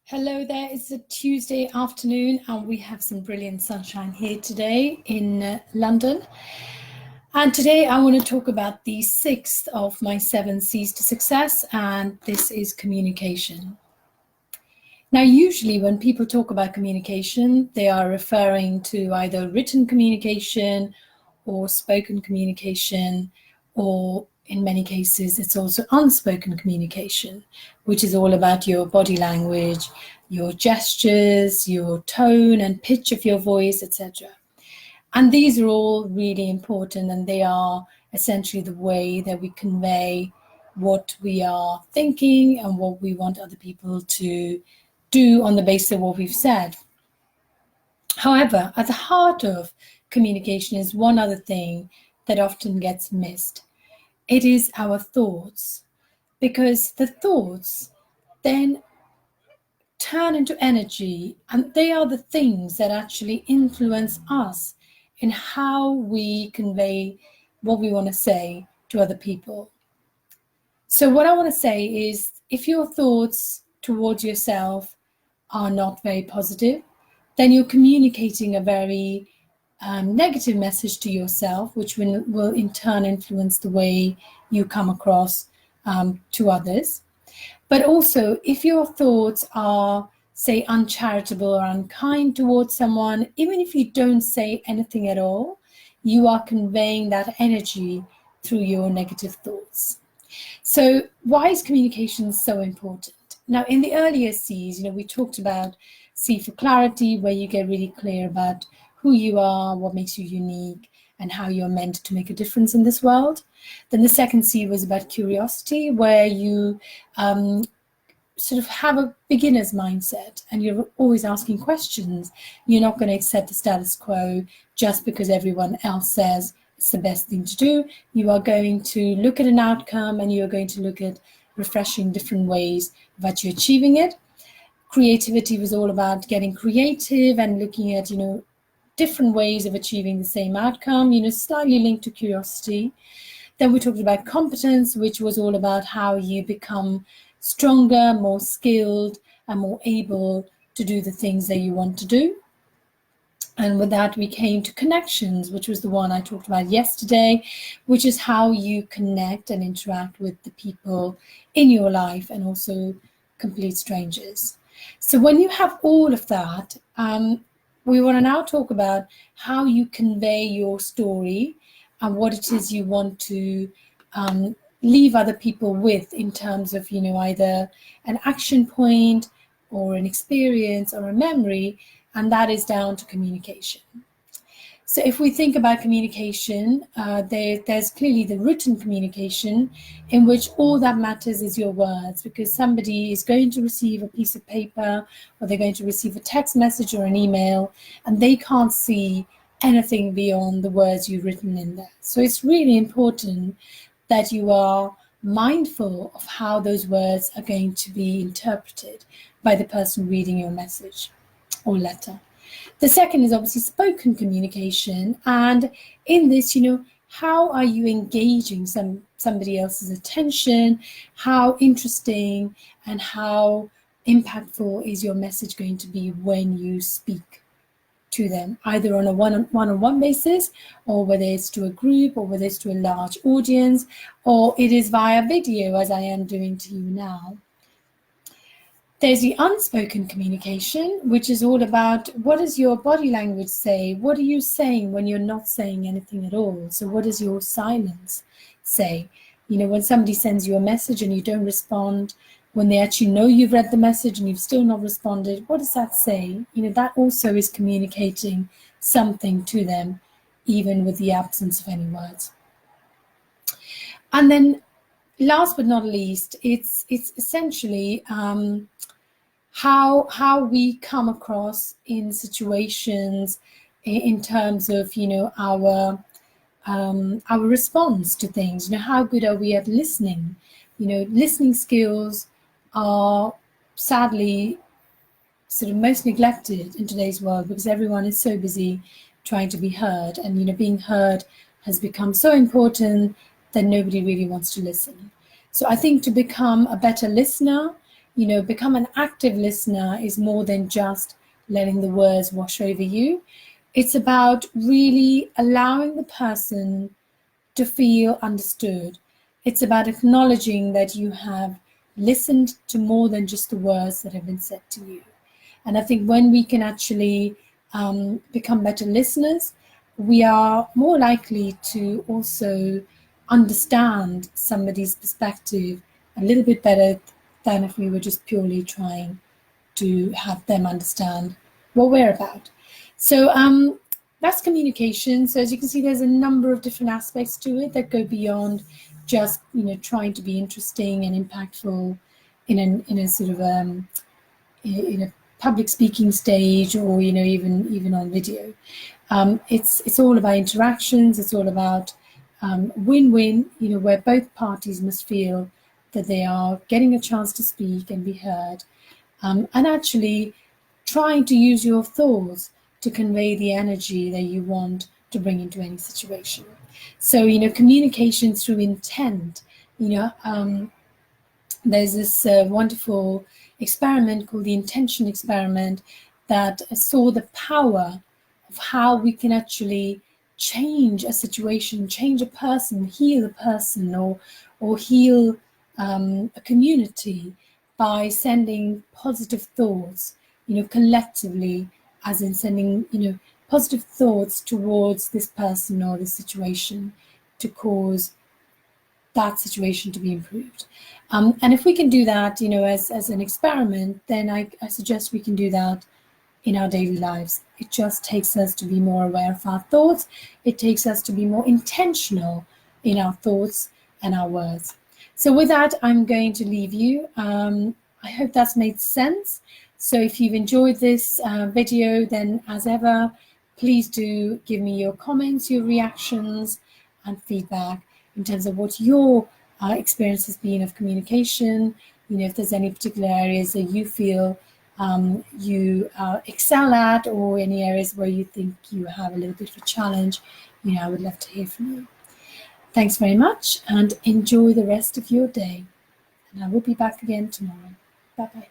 Hello there, it's a Tuesday afternoon and we have some brilliant sunshine here today in London. And today I want to talk about the sixth of my 7 C's to success, and this is communication. Now, usually when people talk about communication, they are referring to either written communication or spoken communication, or in many cases, it's also unspoken communication, which is all about your body language, your gestures, your tone and pitch of your voice, etc. And these are all really important, and they are essentially the way that we convey what we are thinking and what we want other people to do on the basis of what we've said. However, at the heart of communication is one other thing that often gets missed. It is our thoughts, because the thoughts then turn into energy, and they are the things that actually influence us in how we convey what we want to say to other people. So what I want to say is, if your thoughts towards yourself are not very positive, then you're communicating a very negative message to yourself, which will in turn influence the way you come across to others. But also, if your thoughts are, say, uncharitable or unkind towards someone, even if you don't say anything at all, you are conveying that energy through your negative thoughts. So why is communication so important? Now, in the earlier C's, we talked about C for clarity, where you get really clear about who you are, what makes you unique, and how you're meant to make a difference in this world. Then the second C was about curiosity, where you sort of have a beginner's mindset and you're always asking questions. You're not going to accept the status quo just because everyone else says it's the best thing to do. You are going to look at an outcome, and you're going to look at refreshing different ways that you're achieving it. Creativity was all about getting creative and looking at, different ways of achieving the same outcome, slightly linked to curiosity. Then we talked about competence, which was all about how you become stronger, more skilled, and more able to do the things that you want to do. And with that, we came to connections, which was the one I talked about yesterday, which is how you connect and interact with the people in your life, and also complete strangers. So when you have all of that, we want to now talk about how you convey your story and what it is you want to leave other people with in terms of, either an action point or an experience or a memory, and that is down to communication. So if we think about communication, there's clearly the written communication, in which all that matters is your words, because somebody is going to receive a piece of paper, or they're going to receive a text message or an email, and they can't see anything beyond the words you've written in there. So it's really important that you are mindful of how those words are going to be interpreted by the person reading your message or letter. The second is obviously spoken communication, and in this, how are you engaging somebody else's attention? How interesting and how impactful is your message going to be when you speak to them, either on a one-on-one basis, or whether it's to a group, or whether it's to a large audience, or it is via video, as I am doing to you now. There's the unspoken communication, which is all about, what does your body language say? What are you saying when you're not saying anything at all? So what does your silence say? When somebody sends you a message and you don't respond, when they actually know you've read the message and you've still not responded, what does that say? That also is communicating something to them, even with the absence of any words. And then last but not least, it's essentially how we come across in situations, in terms of our response to things. How good are we at listening? Listening skills are sadly sort of most neglected in today's world, because everyone is so busy trying to be heard, and being heard has become so important that nobody really wants to listen. So I think to become a better listener, become an active listener is more than just letting the words wash over you. It's about really allowing the person to feel understood. It's about acknowledging that you have listened to more than just the words that have been said to you. And I think when we can actually become better listeners, we are more likely to also understand somebody's perspective a little bit better than if we were just purely trying to have them understand what we're about. So that's communication. So as you can see, there's a number of different aspects to it that go beyond just trying to be interesting and impactful in a sort of in a public speaking stage, or even on video. It's all about interactions. It's all about win-win, where both parties must feel that they are getting a chance to speak and be heard, and actually trying to use your thoughts to convey the energy that you want to bring into any situation. So, communication through intent, there's this wonderful experiment called the intention experiment that saw the power of how we can actually change a situation, change a person, heal a person, or heal a community by sending positive thoughts, collectively, as in sending, positive thoughts towards this person or this situation to cause that situation to be improved. And if we can do that, as an experiment, then I suggest we can do that in our daily lives. It just takes us to be more aware of our thoughts. It takes us to be more intentional in our thoughts and our words. So with that, I'm going to leave you. I hope that's made sense. So if you've enjoyed this video, then as ever, please do give me your comments, your reactions and feedback in terms of what your experience has been of communication. If there's any particular areas that you feel you excel at, or any areas where you think you have a little bit of a challenge, I would love to hear from you. Thanks very much and enjoy the rest of your day. And I will be back again tomorrow. Bye-bye.